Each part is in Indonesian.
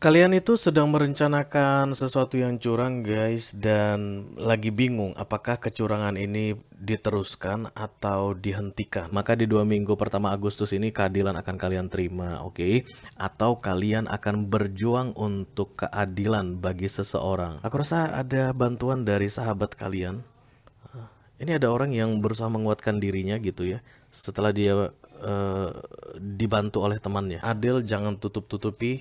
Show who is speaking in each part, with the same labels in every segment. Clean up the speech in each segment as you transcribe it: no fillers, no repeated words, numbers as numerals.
Speaker 1: Kalian itu sedang merencanakan sesuatu yang curang, guys, dan lagi bingung apakah kecurangan ini diteruskan atau dihentikan. Maka di 2 minggu pertama Agustus ini keadilan akan kalian terima, oke? Atau kalian akan berjuang untuk keadilan bagi seseorang. Aku rasa ada bantuan dari sahabat kalian. Ini ada orang yang berusaha menguatkan dirinya gitu ya, setelah dia dibantu oleh temannya. Adil, jangan tutup-tutupi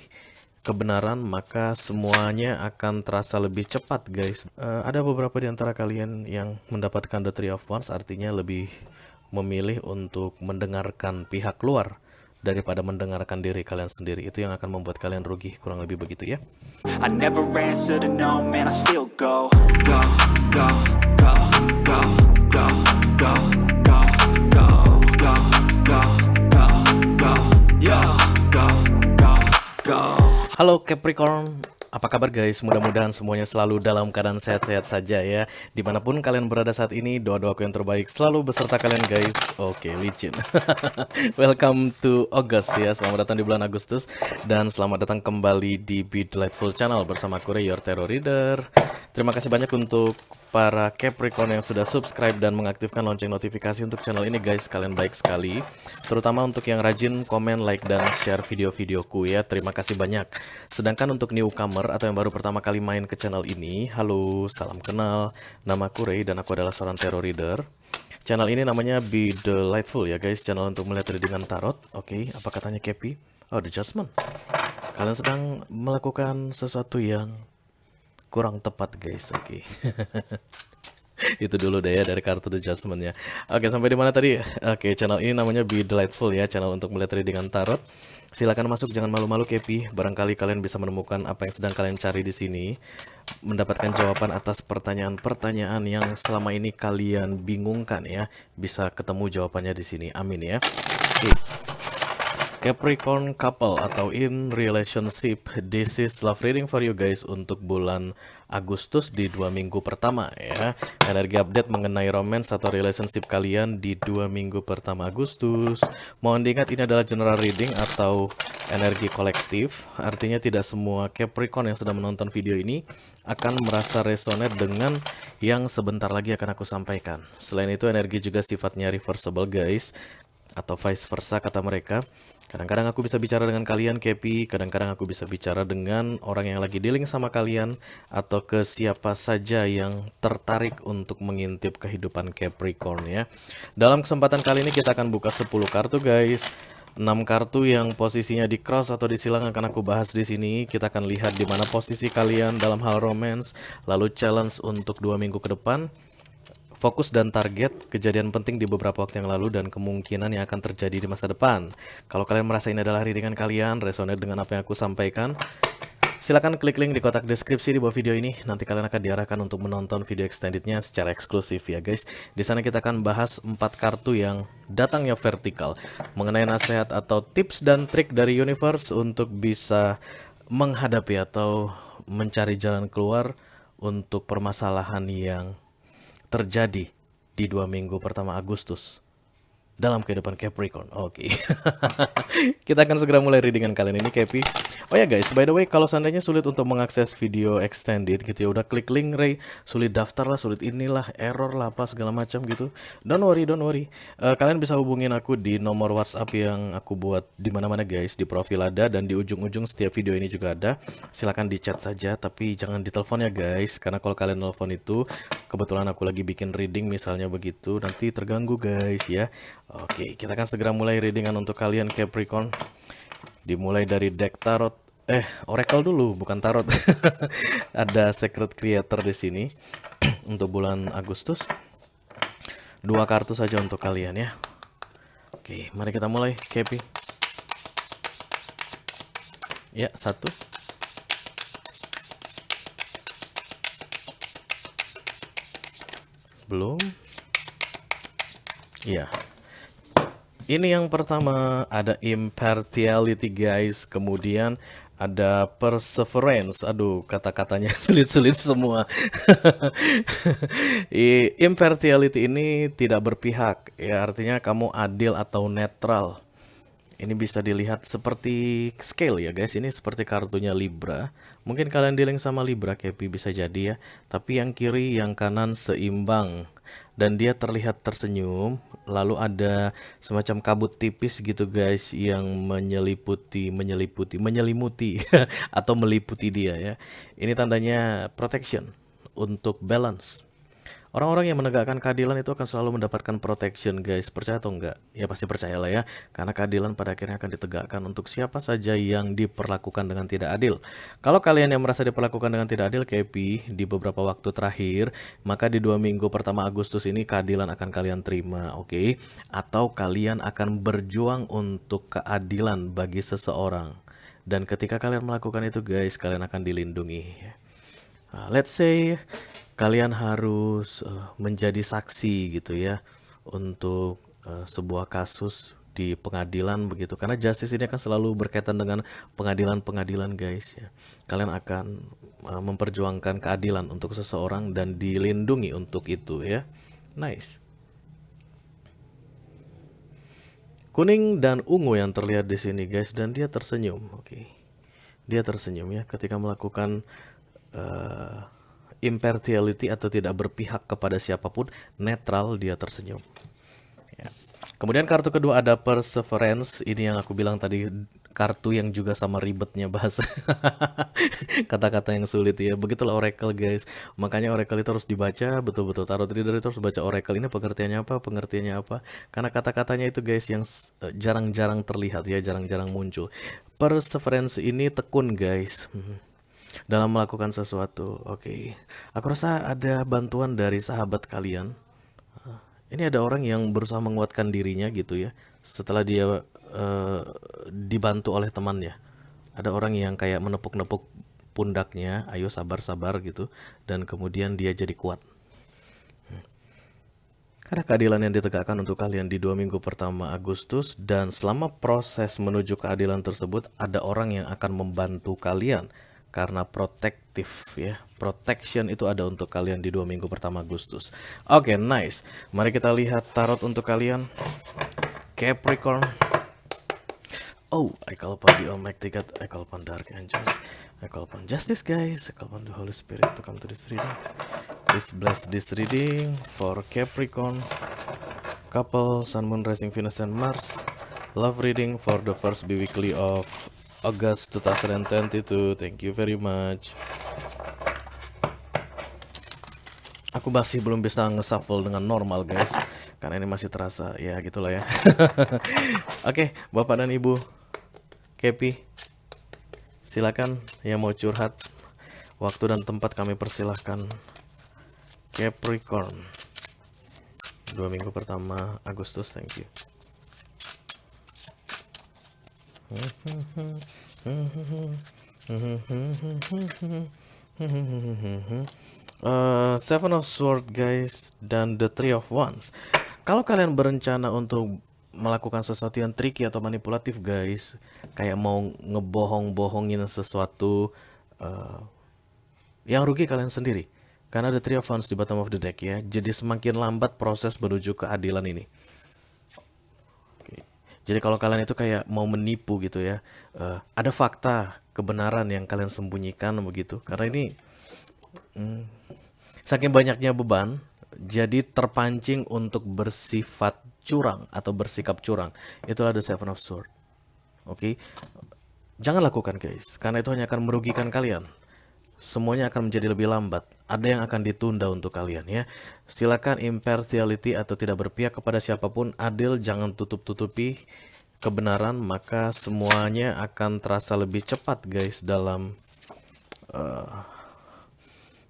Speaker 1: kebenaran, maka semuanya akan terasa lebih cepat, guys. Ada beberapa di antara kalian yang mendapatkan the Three of Wands, artinya lebih memilih untuk mendengarkan pihak luar daripada mendengarkan diri kalian sendiri. Itu yang akan membuat kalian rugi, kurang lebih begitu ya.
Speaker 2: I never answer to no, man, I still go, go, go, go, go, go, go, go, go, go, go, go, go, yo, go, go, go.
Speaker 1: Halo Capricorn, apa kabar guys? Mudah-mudahan semuanya selalu dalam keadaan sehat-sehat saja ya. Dimanapun kalian berada saat ini, doa-doaku yang terbaik selalu beserta kalian guys. Oke, licin. Welcome to August ya, selamat datang di bulan Agustus. Dan selamat datang kembali di Be Delightful Channel bersama Kure, your Tarot Reader. Terima kasih banyak untuk para Capricorn yang sudah subscribe dan mengaktifkan lonceng notifikasi untuk channel ini guys. Kalian baik sekali. Terutama untuk yang rajin komen, like, dan share video-videoku ya. Terima kasih banyak. Sedangkan untuk newcomer atau yang baru pertama kali main ke channel ini, halo, salam kenal. Nama aku Ray dan aku adalah seorang tarot reader. Channel ini namanya Be Delightful ya guys. Channel untuk melihat readingan tarot. Oke, apa katanya Kepi? Oh, The Judgment. Kalian sedang melakukan sesuatu yang kurang tepat guys. Oke. Itu dulu deh ya dari kartu The Judgment ya. Oke, sampai di mana tadi? Oke, channel ini namanya Be Delightful ya, channel untuk melihat readingan tarot. Silakan masuk, jangan malu-malu Kepi. Barangkali kalian bisa menemukan apa yang sedang kalian cari di sini, mendapatkan jawaban atas pertanyaan-pertanyaan yang selama ini kalian bingungkan ya. Bisa ketemu jawabannya di sini. Amin ya. Oke. Capricorn couple atau in relationship, this is love reading for you guys untuk bulan Agustus di 2 minggu pertama ya. Energi update mengenai romance atau relationship kalian di 2 minggu pertama Agustus. Mohon diingat ini adalah general reading atau energi kolektif, artinya tidak semua Capricorn yang sedang menonton video ini akan merasa resonate dengan yang sebentar lagi akan aku sampaikan. Selain itu energi juga sifatnya reversible guys, atau vice versa kata mereka. Kadang-kadang aku bisa bicara dengan kalian Kepi, kadang-kadang aku bisa bicara dengan orang yang lagi dealing sama kalian, atau ke siapa saja yang tertarik untuk mengintip kehidupan Capricorn ya. Dalam kesempatan kali ini kita akan buka 10 kartu guys. 6 kartu yang posisinya di cross atau di silang akan aku bahas di sini. Kita akan lihat di mana posisi kalian dalam hal romance, lalu challenge untuk 2 minggu ke depan. Fokus dan target kejadian penting di beberapa waktu yang lalu dan kemungkinan yang akan terjadi di masa depan. Kalau kalian merasa ini adalah readingan kalian, resonate dengan apa yang aku sampaikan, silakan klik link di kotak deskripsi di bawah video ini. Nanti kalian akan diarahkan untuk menonton video extendednya secara eksklusif ya guys. Di sana kita akan bahas 4 kartu yang datangnya vertikal mengenai nasihat atau tips dan trik dari universe untuk bisa menghadapi atau mencari jalan keluar untuk permasalahan yang terjadi di 2 minggu pertama Agustus dalam kehidupan Capricorn. Oke. Kita akan segera mulai readingan kalian ini Kepi. Oh ya guys, by the way, kalau seandainya sulit untuk mengakses video extended gitu ya, udah klik link Ray, sulit daftar lah, sulit inilah, error lah, apa segala macam gitu. Don't worry, don't worry. Kalian bisa hubungin aku di nomor WhatsApp yang aku buat di mana-mana guys, di profil ada dan di ujung-ujung setiap video ini juga ada. Silakan di chat saja, tapi jangan ditelepon ya guys, karena kalau kalian telepon itu kebetulan aku lagi bikin reading misalnya begitu, nanti terganggu guys ya. Oke, kita akan segera mulai readingan untuk kalian Capricorn. Dimulai dari deck tarot, oracle dulu, bukan tarot. Ada secret creator di sini untuk bulan Agustus. 2 kartu saja untuk kalian ya. Oke, mari kita mulai, Kepi. Ya, 1. Belum. Ya. Ini yang pertama, ada impartiality guys, kemudian ada perseverance. Aduh, kata-katanya sulit-sulit semua. Impartiality ini tidak berpihak, ya artinya kamu adil atau netral. Ini bisa dilihat seperti scale ya guys. Ini seperti kartunya Libra. Mungkin kalian dealing sama Libra, Kepi, bisa jadi ya. Tapi yang kiri, yang kanan seimbang. Dan dia terlihat tersenyum. Lalu ada semacam kabut tipis gitu guys, yang menyelimuti atau meliputi dia ya. Ini tandanya protection untuk balance. Orang-orang yang menegakkan keadilan itu akan selalu mendapatkan protection guys. Percaya atau enggak? Ya pasti percayalah ya. Karena keadilan pada akhirnya akan ditegakkan untuk siapa saja yang diperlakukan dengan tidak adil. Kalau kalian yang merasa diperlakukan dengan tidak adil, Kepi, di beberapa waktu terakhir, maka di 2 minggu pertama Agustus ini keadilan akan kalian terima, oke? Atau kalian akan berjuang untuk keadilan bagi seseorang. Dan ketika kalian melakukan itu guys, kalian akan dilindungi. Let's say kalian harus menjadi saksi gitu ya untuk sebuah kasus di pengadilan begitu, karena justice ini akan selalu berkaitan dengan pengadilan-pengadilan guys ya. Kalian akan memperjuangkan keadilan untuk seseorang dan dilindungi untuk itu ya. Nice. Kuning dan ungu yang terlihat di sini guys, dan dia tersenyum. Oke. Dia tersenyum ya ketika melakukan impartiality atau tidak berpihak kepada siapapun, netral, dia tersenyum ya. Kemudian kartu kedua ada perseverance. Ini yang aku bilang tadi, kartu yang juga sama ribetnya bahasa kata-kata yang sulit ya. Begitulah oracle guys. Makanya oracle itu harus dibaca betul-betul. Tarot reader itu harus baca oracle ini, pengertiannya apa, karena kata-katanya itu guys yang jarang-jarang terlihat ya, jarang-jarang muncul. Perseverance ini tekun guys dalam melakukan sesuatu. Oke. Aku rasa ada bantuan dari sahabat kalian. Ini ada orang yang berusaha menguatkan dirinya gitu ya, setelah dia dibantu oleh temannya. Ada orang yang kayak menepuk-nepuk pundaknya, ayo sabar-sabar gitu, dan kemudian dia jadi kuat. Ada keadilan yang ditegakkan untuk kalian di 2 minggu pertama Agustus, dan selama proses menuju keadilan tersebut ada orang yang akan membantu kalian. Karena protektif ya, protection itu ada untuk kalian di 2 minggu pertama Agustus. Oke, nice. Mari kita lihat tarot untuk kalian, Capricorn. Oh, I call upon the Almighty God, I call upon Dark Angels, I call upon Justice guys, I call upon the Holy Spirit to come to this reading. Please bless this reading for Capricorn couple, Sun, Moon, Rising, Venus, and Mars. Love reading for the first bi-weekly of August 2022. Thank you very much. Aku masih belum bisa nge-shuffle dengan normal guys, karena ini masih terasa ya gitulah ya. Oke, Bapak dan Ibu Kepi, silakan yang mau curhat. Waktu dan tempat kami persilahkan. Capricorn 2 minggu pertama Agustus. Thank you. Seven of Swords guys, dan the Three of Wands. Kalau kalian berencana untuk melakukan sesuatu yang tricky atau manipulatif guys, kayak mau ngebohong-bohongin sesuatu, yang rugi kalian sendiri, karena the Three of Wands di bottom of the deck ya. Jadi semakin lambat proses menuju keadilan ini. Jadi kalau kalian itu kayak mau menipu gitu ya, ada fakta, kebenaran yang kalian sembunyikan begitu. Karena ini saking banyaknya beban, jadi terpancing untuk bersifat curang atau bersikap curang. Itulah the Seven of Swords. Oke, jangan lakukan guys, karena itu hanya akan merugikan kalian. Semuanya akan menjadi lebih lambat. Ada yang akan ditunda untuk kalian ya. Silakan impartiality atau tidak berpihak kepada siapapun, adil, jangan tutup-tutupi kebenaran, maka semuanya akan terasa lebih cepat guys dalam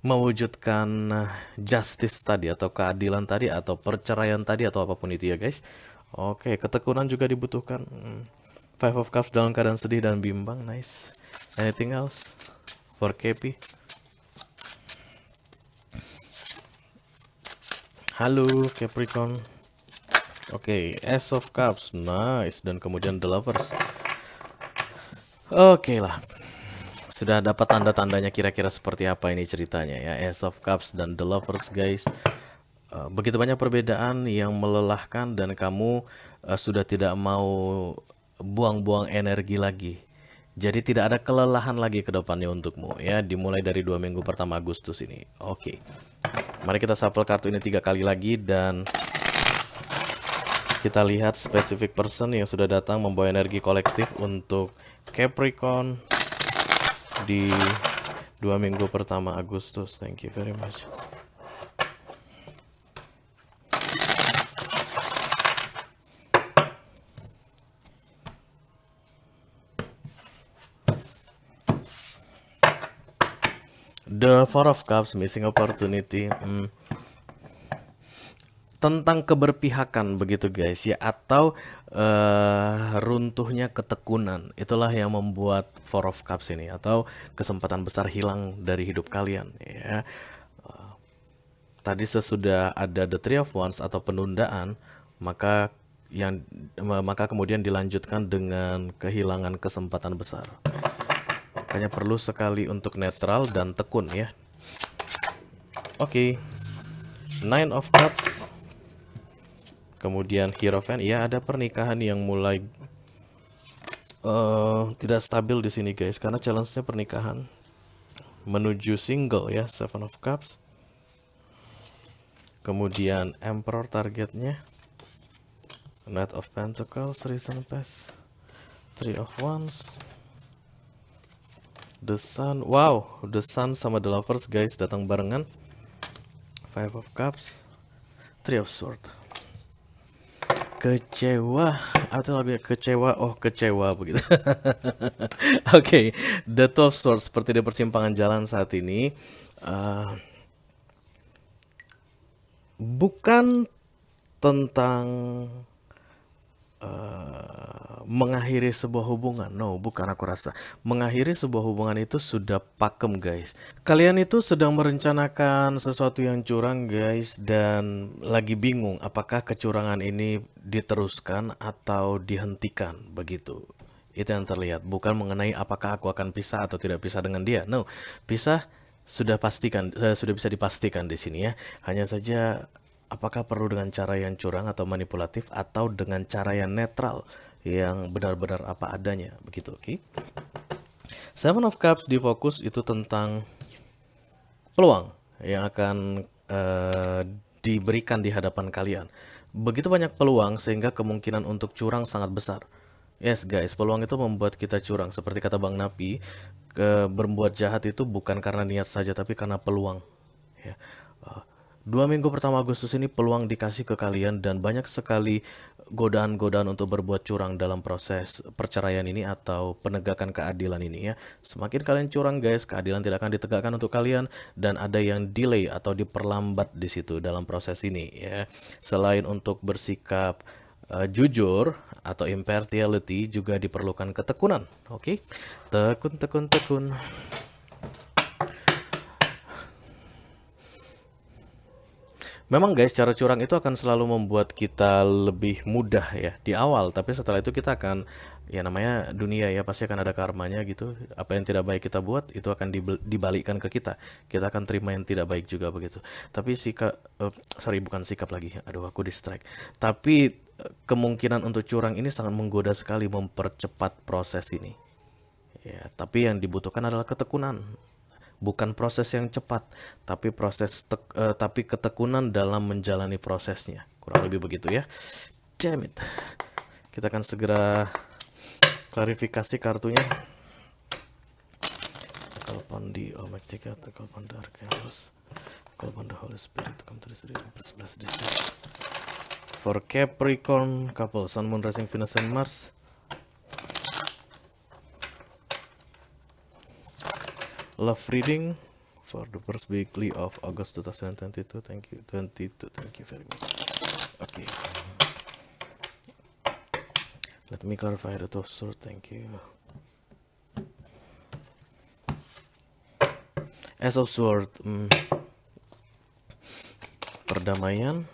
Speaker 1: mewujudkan justice tadi atau keadilan tadi atau perceraian tadi atau apapun itu ya guys. Oke, ketekunan juga dibutuhkan. Five of Cups dalam keadaan sedih dan bimbang. Nice. Anything else for Kepi? Halo Capricorn. Oke, Ace of Cups. Nice. Dan kemudian The Lovers. Oke lah. Sudah dapat tanda-tandanya kira-kira seperti apa ini ceritanya ya. Ace of Cups dan The Lovers guys. Begitu banyak perbedaan yang melelahkan dan kamu sudah tidak mau buang-buang energi lagi. Jadi tidak ada kelelahan lagi ke depannya untukmu ya, dimulai dari 2 minggu pertama Agustus ini. Oke. Mari kita shuffle kartu ini 3 kali lagi dan kita lihat specific person yang sudah datang membawa energi kolektif untuk Capricorn di 2 minggu pertama Agustus. Thank you very much. The Four of Cups, missing opportunity. Tentang keberpihakan begitu guys ya, atau runtuhnya ketekunan. Itulah yang membuat Four of Cups ini, atau kesempatan besar hilang dari hidup kalian ya. Tadi sesudah ada the Three of Wands atau penundaan, maka kemudian dilanjutkan dengan kehilangan kesempatan besar. Makanya perlu sekali untuk netral dan tekun ya. Oke. Nine of Cups. Kemudian Hierophant. Ya, ada pernikahan yang mulai tidak stabil di sini guys, karena challenge-nya pernikahan menuju single ya. Seven of Cups. Kemudian Emperor targetnya. Knight of Pentacles, Recent Past. Three of Wands. The Sun, wow, The Sun sama The Lovers guys datang barengan. Five of Cups, Three of Swords. Kecewa, atau lebih kecewa, kecewa begitu. Oke, The Two of Swords seperti di persimpangan jalan saat ini. Bukan tentang mengakhiri sebuah hubungan. No, bukan, aku rasa mengakhiri sebuah hubungan itu sudah pakem guys. Kalian itu sedang merencanakan sesuatu yang curang guys, dan lagi bingung apakah kecurangan ini diteruskan atau dihentikan begitu. Itu yang terlihat, bukan mengenai apakah aku akan pisah atau tidak pisah dengan dia. No, pisah sudah bisa dipastikan di sini ya. Hanya saja apakah perlu dengan cara yang curang atau manipulatif, atau dengan cara yang netral, yang benar-benar apa adanya, begitu, oke? Seven of Cups di fokus itu tentang peluang yang akan diberikan di hadapan kalian. Begitu banyak peluang sehingga kemungkinan untuk curang sangat besar. Yes guys, peluang itu membuat kita curang. Seperti kata Bang Napi, berbuat jahat itu bukan karena niat saja, tapi karena peluang. Ya. 2 minggu pertama Agustus ini peluang dikasih ke kalian, dan banyak sekali godaan-godaan untuk berbuat curang dalam proses perceraian ini atau penegakan keadilan ini ya. Semakin kalian curang guys, keadilan tidak akan ditegakkan untuk kalian, dan ada yang delay atau diperlambat di situ dalam proses ini ya. Selain untuk bersikap jujur atau impartiality, juga diperlukan ketekunan. Oke, tekun. Memang guys, cara curang itu akan selalu membuat kita lebih mudah ya di awal, tapi setelah itu kita akan, ya namanya dunia ya, pasti akan ada karmanya gitu. Apa yang tidak baik kita buat itu akan dibalikkan ke kita. Kita akan terima yang tidak baik juga begitu. Tapi bukan sikap lagi. Aduh, aku distract. Tapi kemungkinan untuk curang ini sangat menggoda sekali, mempercepat proses ini. Ya, tapi yang dibutuhkan adalah ketekunan. Bukan proses yang cepat, tapi tapi ketekunan dalam menjalani prosesnya. Kurang lebih begitu ya. Damn it. Kita akan segera klarifikasi kartunya. Call upon the Almighty God, call upon the Archangels, call upon the Holy Spirit to come to this reading. Please bless this day. For Capricorn couple, Sun, Moon, Rising, Venus, and Mars. Love reading for the first weekly of August 2022. Thank you. 22. Thank you very much. Okay. Let me clarify the Two of Swords. Thank you. Ace of Swords. Perdamaian.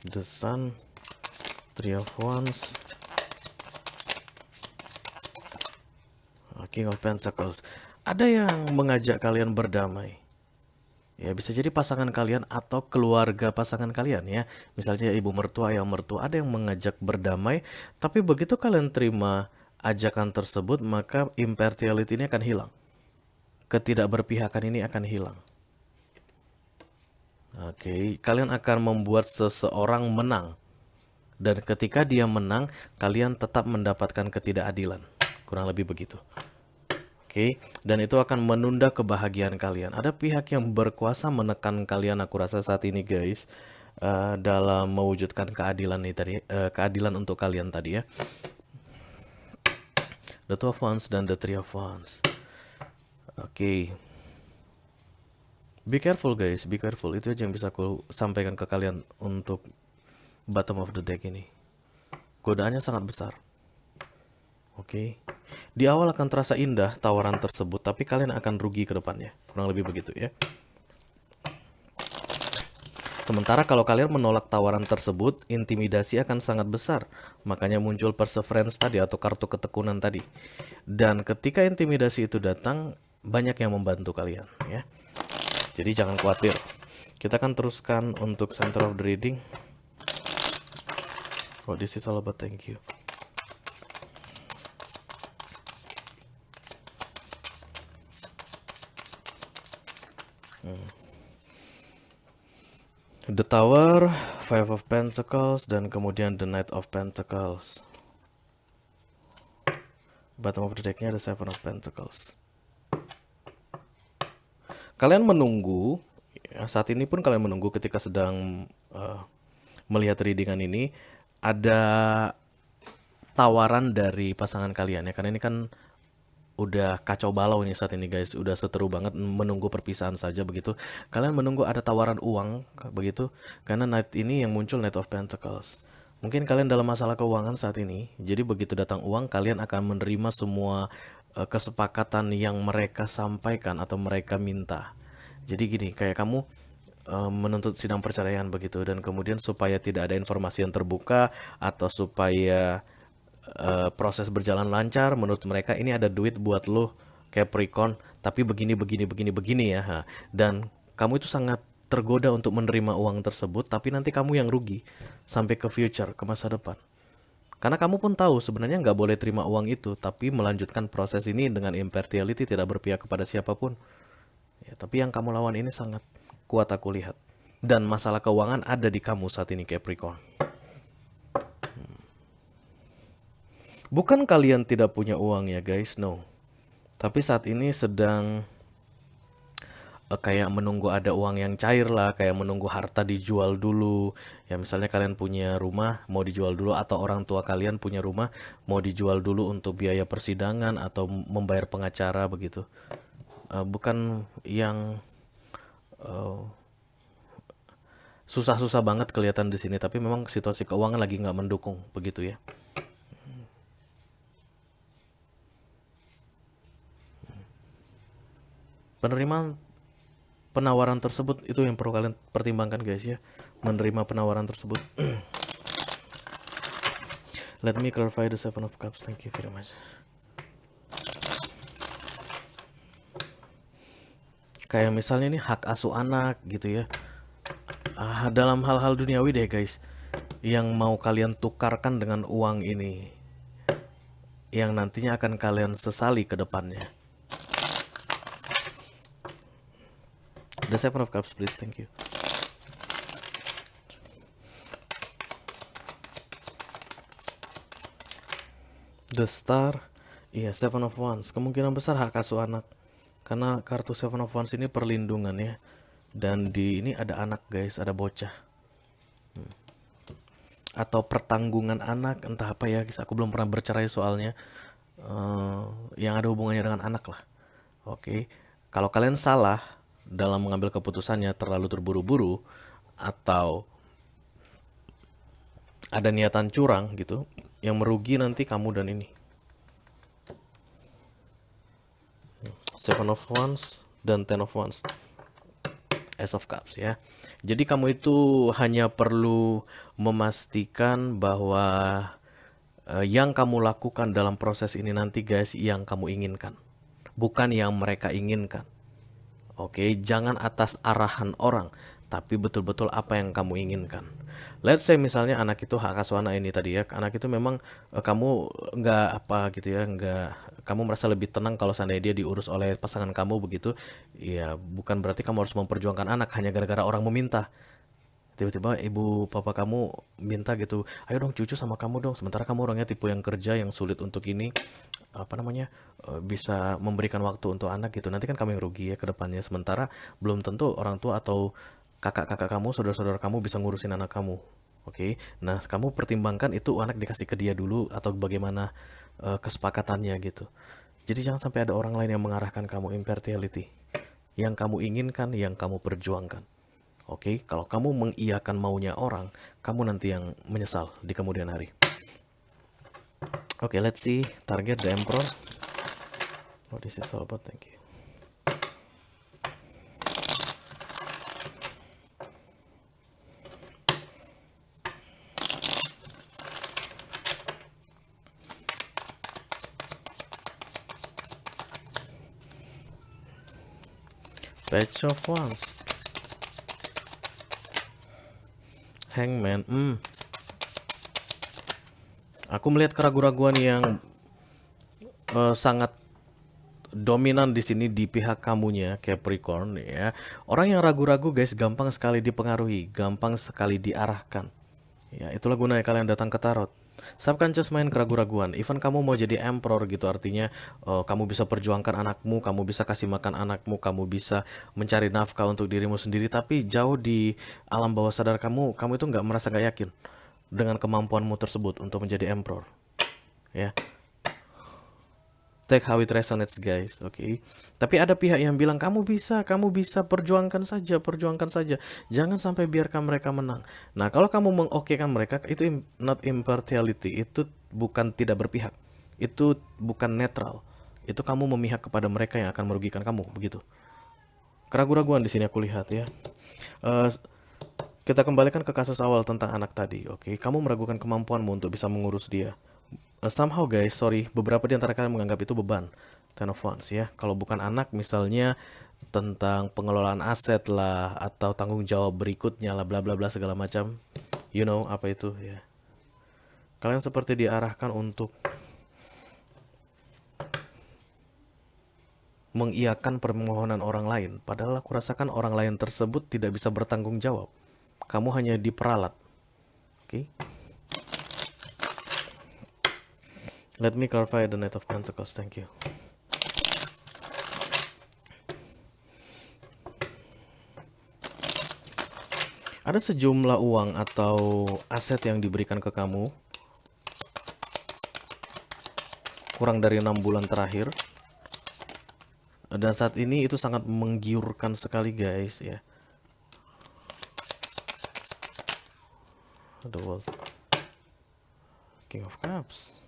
Speaker 1: The Sun. Three of Wands. King of Pentacles. Ada yang mengajak kalian berdamai. Ya, bisa jadi pasangan kalian atau keluarga pasangan kalian ya. Misalnya ibu mertua, ayah mertua, ada yang mengajak berdamai, tapi begitu kalian terima ajakan tersebut, maka impartiality ini akan hilang. Ketidakberpihakan ini akan hilang. Oke, kalian akan membuat seseorang menang. Dan ketika dia menang, kalian tetap mendapatkan ketidakadilan. Kurang lebih begitu. Oke, dan itu akan menunda kebahagiaan kalian. Ada pihak yang berkuasa menekan kalian, aku rasa saat ini guys, dalam mewujudkan keadilan nih tadi, keadilan untuk kalian tadi ya. The Two of Wands dan The Three of Wands. Oke. Be careful guys, be careful. Itu aja yang bisa aku sampaikan ke kalian untuk bottom of the deck ini. Godaannya sangat besar. Oke. Di awal akan terasa indah tawaran tersebut, tapi kalian akan rugi ke depannya. Kurang lebih begitu ya. Sementara kalau kalian menolak tawaran tersebut, intimidasi akan sangat besar. Makanya muncul perseverance tadi atau kartu ketekunan tadi. Dan ketika intimidasi itu datang, banyak yang membantu kalian ya. Jadi jangan khawatir. Kita akan teruskan untuk center of the reading. Oh, this is all about thank you. The Tower, Five of Pentacles, dan kemudian The Knight of Pentacles. Bottom of the decknya ada Seven of Pentacles. Kalian menunggu, ya, saat ini pun kalian menunggu ketika sedang melihat readingan ini, ada tawaran dari pasangan kalian ya, karena ini kan udah kacau balau ini saat ini guys, udah seteru banget menunggu perpisahan saja begitu. Kalian menunggu ada tawaran uang begitu, karena Knight ini yang muncul Knight of Pentacles. Mungkin kalian dalam masalah keuangan saat ini, jadi begitu datang uang kalian akan menerima semua kesepakatan yang mereka sampaikan atau mereka minta. Jadi gini, kayak kamu menuntut sidang perceraian begitu, dan kemudian supaya tidak ada informasi yang terbuka atau supaya proses berjalan lancar, menurut mereka ini ada duit buat lo Capricorn, tapi begini ya. Dan kamu itu sangat tergoda untuk menerima uang tersebut, tapi nanti kamu yang rugi sampai ke future, ke masa depan. Karena kamu pun tahu sebenarnya nggak boleh terima uang itu, tapi melanjutkan proses ini dengan impartiality, tidak berpihak kepada siapapun. Ya, tapi yang kamu lawan ini sangat kuat aku lihat. Dan masalah keuangan ada di kamu saat ini Capricorn. Bukan kalian tidak punya uang ya guys, no. Tapi saat ini sedang kayak menunggu ada uang yang cair lah, kayak menunggu harta dijual dulu. Ya misalnya kalian punya rumah mau dijual dulu, atau orang tua kalian punya rumah mau dijual dulu untuk biaya persidangan atau membayar pengacara begitu. Bukan yang susah-susah banget kelihatan di sini, tapi memang situasi keuangan lagi nggak mendukung begitu ya. Penerimaan penawaran tersebut itu yang perlu kalian pertimbangkan guys ya, menerima penawaran tersebut. Let me clarify the Seven of Cups. Thank you very much. Kayak misalnya nih hak asuh anak gitu ya. Dalam hal-hal duniawi deh guys, yang mau kalian tukarkan dengan uang ini, yang nantinya akan kalian sesali ke depannya. The Seven of Cups please, thank you. The Star, iya Seven of Wands, kemungkinan besar hak asuh anak. Karena kartu Seven of Wands ini perlindungan ya. Dan di ini ada anak guys, ada bocah. Atau pertanggungan anak, entah apa ya guys, aku belum pernah bercerai soalnya. Yang ada hubungannya dengan anak lah. Oke, kalau kalian salah dalam mengambil keputusannya, terlalu terburu-buru, atau ada niatan curang gitu, yang merugi nanti kamu dan ini. Seven of Wands dan Ten of Wands, Ace of Cups ya. Jadi kamu itu hanya perlu memastikan bahwa yang kamu lakukan dalam proses ini nanti guys, yang kamu inginkan, bukan yang mereka inginkan. Oke, jangan atas arahan orang, tapi betul-betul apa yang kamu inginkan. Let's say misalnya anak itu hak asuh anak ini tadi ya, anak itu memang kamu nggak apa gitu ya, nggak kamu merasa lebih tenang kalau seandainya dia diurus oleh pasangan kamu begitu, ya bukan berarti kamu harus memperjuangkan anak hanya gara-gara orang meminta. Tiba-tiba ibu papa kamu minta gitu, ayo dong cucu sama kamu dong, sementara kamu orangnya tipe yang kerja yang sulit untuk ini apa namanya bisa memberikan waktu untuk anak gitu, nanti kan kamu yang rugi ya ke depannya, sementara belum tentu orang tua atau kakak-kakak kamu, saudara-saudara kamu bisa ngurusin anak kamu. Oke, nah kamu pertimbangkan itu anak dikasih ke dia dulu atau bagaimana kesepakatannya gitu. Jadi jangan sampai ada orang lain yang mengarahkan kamu, impartiality. Yang kamu inginkan, yang kamu perjuangkan. Oke, kalau kamu mengiyakan maunya orang, kamu nanti yang menyesal di kemudian hari. Oke, let's see target the emperor. Oh, this is all about, thank you. Page of Wands. Hangman. Aku melihat keraguan-raguan yang sangat dominan di sini di pihak kamunya, Capricorn ya. Orang yang ragu-ragu guys gampang sekali dipengaruhi, gampang sekali diarahkan. Ya, itulah gunanya kalian datang ke tarot. Subconscious main keraguan-raguan. Even kamu mau jadi emperor gitu, artinya kamu bisa perjuangkan anakmu, kamu bisa kasih makan anakmu, kamu bisa mencari nafkah untuk dirimu sendiri, tapi jauh di alam bawah sadar kamu itu nggak merasa nggak yakin dengan kemampuanmu tersebut untuk menjadi emperor. Ya. Take how it resonates guys, oke. Tapi ada pihak yang bilang kamu bisa, perjuangkan saja, jangan sampai biarkan mereka menang. Nah kalau kamu mengokekan mereka, itu not impartiality, itu bukan tidak berpihak, itu bukan netral, itu kamu memihak kepada mereka yang akan merugikan kamu, begitu. Keraguan-raguan di sini aku lihat ya. Kita kembalikan ke kasus awal tentang anak tadi, oke. Kamu meragukan kemampuanmu untuk bisa mengurus dia. Somehow guys, sorry, beberapa di antara kalian menganggap itu beban. Ten of Wands ya. Kalau bukan anak misalnya tentang pengelolaan aset lah atau tanggung jawab berikutnya lah bla bla bla segala macam. You know apa itu ya. Kalian seperti diarahkan untuk mengiyakan permohonan orang lain, padahal aku rasakan orang lain tersebut tidak bisa bertanggung jawab. Kamu hanya diperalat. Oke. Let me clarify the Knight of Pentacles, thank you. Ada sejumlah uang atau aset yang diberikan ke kamu kurang dari 6 bulan terakhir. Dan saat ini itu sangat menggiurkan sekali guys ya. The World, King of Cups.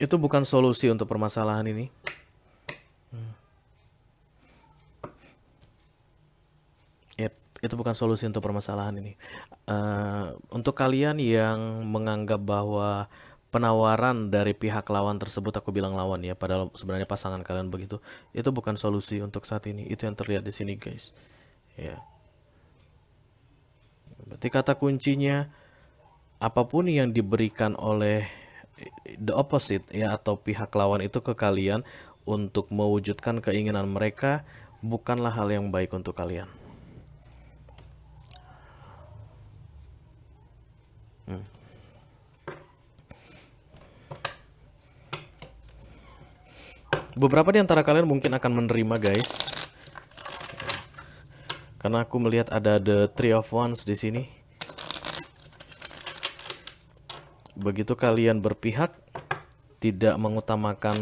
Speaker 1: Itu bukan solusi untuk permasalahan ini. Yep, itu bukan solusi untuk permasalahan ini. Untuk kalian yang menganggap bahwa penawaran dari pihak lawan tersebut, aku bilang lawan ya, padahal sebenarnya pasangan kalian begitu, itu bukan solusi untuk saat ini. Itu yang terlihat di sini guys. Ya. Berarti kata kuncinya, apapun yang diberikan oleh the opposite ya atau pihak lawan itu ke kalian untuk mewujudkan keinginan mereka bukanlah hal yang baik untuk kalian. Beberapa di antara kalian mungkin akan menerima guys, karena aku melihat ada the Three of Wands di sini. Begitu kalian berpihak, tidak mengutamakan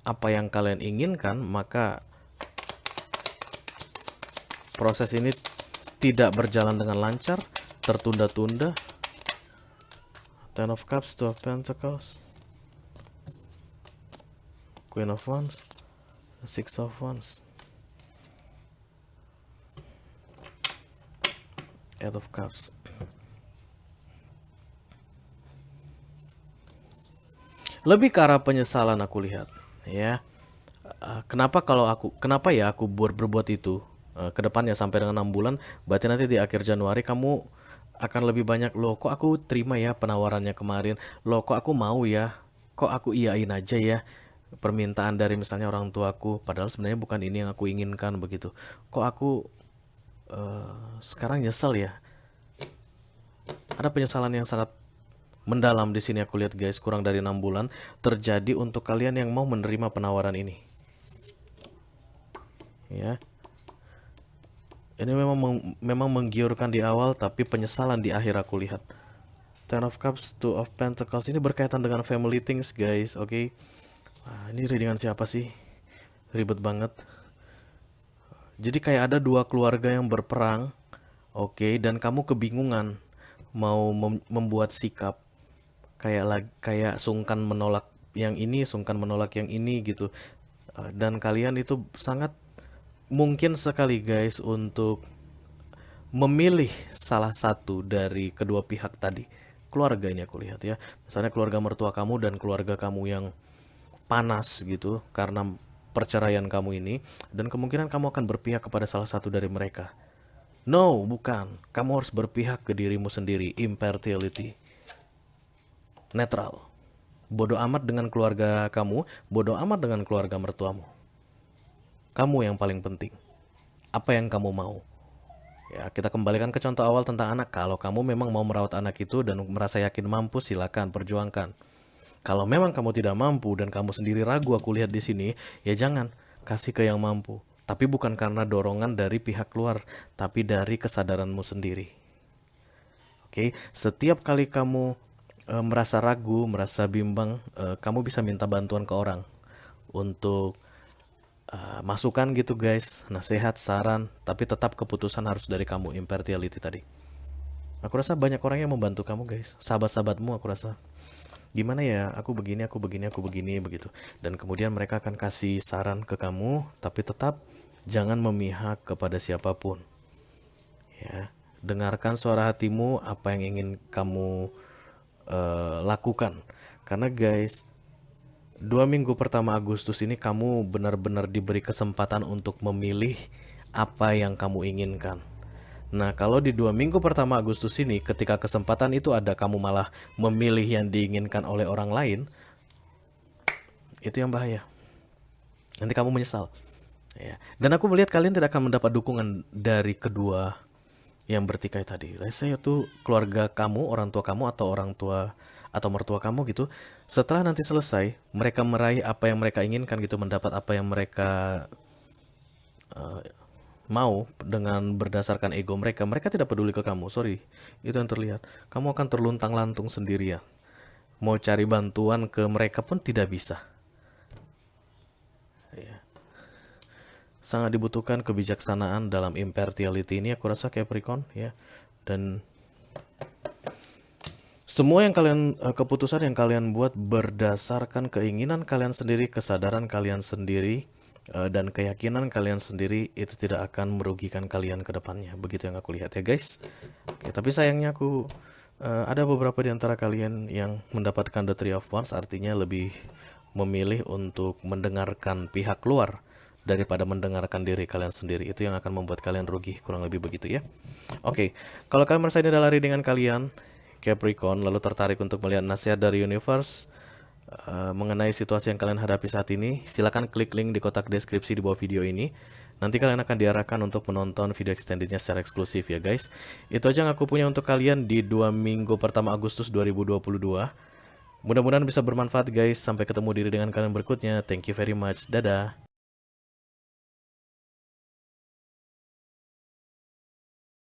Speaker 1: apa yang kalian inginkan, maka proses ini tidak berjalan dengan lancar, tertunda-tunda. Ten of Cups, Two of Pentacles, Queen of Wands, Six of Wands, Eight of Cups. Lebih ke arah penyesalan aku lihat, ya. Kenapa ya aku berbuat itu ke depannya sampai dengan 6 bulan, berarti nanti di akhir Januari kamu akan lebih banyak, loh kok aku terima ya penawarannya kemarin, loh kok aku mau ya, kok aku iyain aja ya permintaan dari misalnya orang tuaku, padahal sebenarnya bukan ini yang aku inginkan begitu. Kok aku sekarang nyesel ya. Ada penyesalan yang sangat mendalam di sini aku lihat guys, kurang dari 6 bulan terjadi untuk kalian yang mau menerima penawaran ini. Ya. Ini memang menggiurkan di awal, tapi penyesalan di akhir aku lihat. Ten of Cups, Two of Pentacles ini berkaitan dengan family things guys, oke? Ini readingan siapa sih? Ribet banget. Jadi kayak ada dua keluarga yang berperang, oke? Dan kamu kebingungan mau membuat sikap, kayak sungkan menolak yang ini, sungkan menolak yang ini gitu. Dan kalian itu sangat mungkin sekali guys untuk memilih salah satu dari kedua pihak tadi. Keluarga ini aku lihat ya. Misalnya keluarga mertua kamu dan keluarga kamu yang panas gitu karena perceraian kamu ini, dan kemungkinan kamu akan berpihak kepada salah satu dari mereka. No, bukan. Kamu harus berpihak ke dirimu sendiri. Impartiality. Netral. Bodoh amat dengan keluarga kamu, bodoh amat dengan keluarga mertuamu. Kamu yang paling penting. Apa yang kamu mau? Ya, kita kembalikan ke contoh awal tentang anak. Kalau kamu memang mau merawat anak itu dan merasa yakin mampu, silakan perjuangkan. Kalau memang kamu tidak mampu dan kamu sendiri ragu, aku lihat di sini, ya jangan kasih ke yang mampu. Tapi bukan karena dorongan dari pihak luar, tapi dari kesadaranmu sendiri. Oke, setiap kali kamu merasa ragu, merasa bimbang, kamu bisa minta bantuan ke orang untuk masukan gitu guys, nasihat, saran, tapi tetap keputusan harus dari kamu. Impartiality tadi. Aku rasa banyak orang yang membantu kamu guys, sahabat-sahabatmu aku rasa. Gimana ya, aku begini begitu. Dan kemudian mereka akan kasih saran ke kamu, tapi tetap jangan memihak kepada siapapun. Ya, dengarkan suara hatimu, apa yang ingin kamu lakukan. Karena guys, 2 minggu pertama Agustus ini kamu benar-benar diberi kesempatan untuk memilih apa yang kamu inginkan. Nah, kalau di 2 minggu pertama Agustus ini, ketika kesempatan itu ada, kamu malah memilih yang diinginkan oleh orang lain, itu yang bahaya. Nanti kamu menyesal. Ya. Dan aku melihat kalian tidak akan mendapat dukungan dari kedua yang bertikai tadi. Saya tuh keluarga kamu, orang tua kamu, atau orang tua atau mertua kamu gitu. Setelah nanti selesai, mereka meraih apa yang mereka inginkan gitu, mendapat apa yang mereka mau dengan berdasarkan ego mereka. Mereka tidak peduli ke kamu, sorry. Itu yang terlihat. Kamu akan terluntang-lantung sendirian. Mau cari bantuan ke mereka pun tidak bisa. Ya. Sangat dibutuhkan kebijaksanaan dalam impartiality ini, aku rasa Capricorn ya. Dan semua yang keputusan yang kalian buat berdasarkan keinginan kalian sendiri, kesadaran kalian sendiri, dan keyakinan kalian sendiri, itu tidak akan merugikan kalian ke depannya. Begitu yang aku lihat ya guys. Oke, tapi sayangnya aku ada beberapa di antara kalian yang mendapatkan the Three of Wands, artinya lebih memilih untuk mendengarkan pihak luar daripada mendengarkan diri kalian sendiri. Itu yang akan membuat kalian rugi, kurang lebih begitu ya. Oke, kalau kalian merasa ini adalah readingan kalian Capricorn, lalu tertarik untuk melihat nasihat dari universe mengenai situasi yang kalian hadapi saat ini, silakan klik link di kotak deskripsi di bawah video ini. Nanti kalian akan diarahkan untuk menonton video extendednya secara eksklusif ya guys. Itu aja yang aku punya untuk kalian di 2 minggu pertama Agustus 2022. Mudah-mudahan bisa bermanfaat guys. Sampai ketemu diri dengan kalian berikutnya. Thank you very much. Dadah.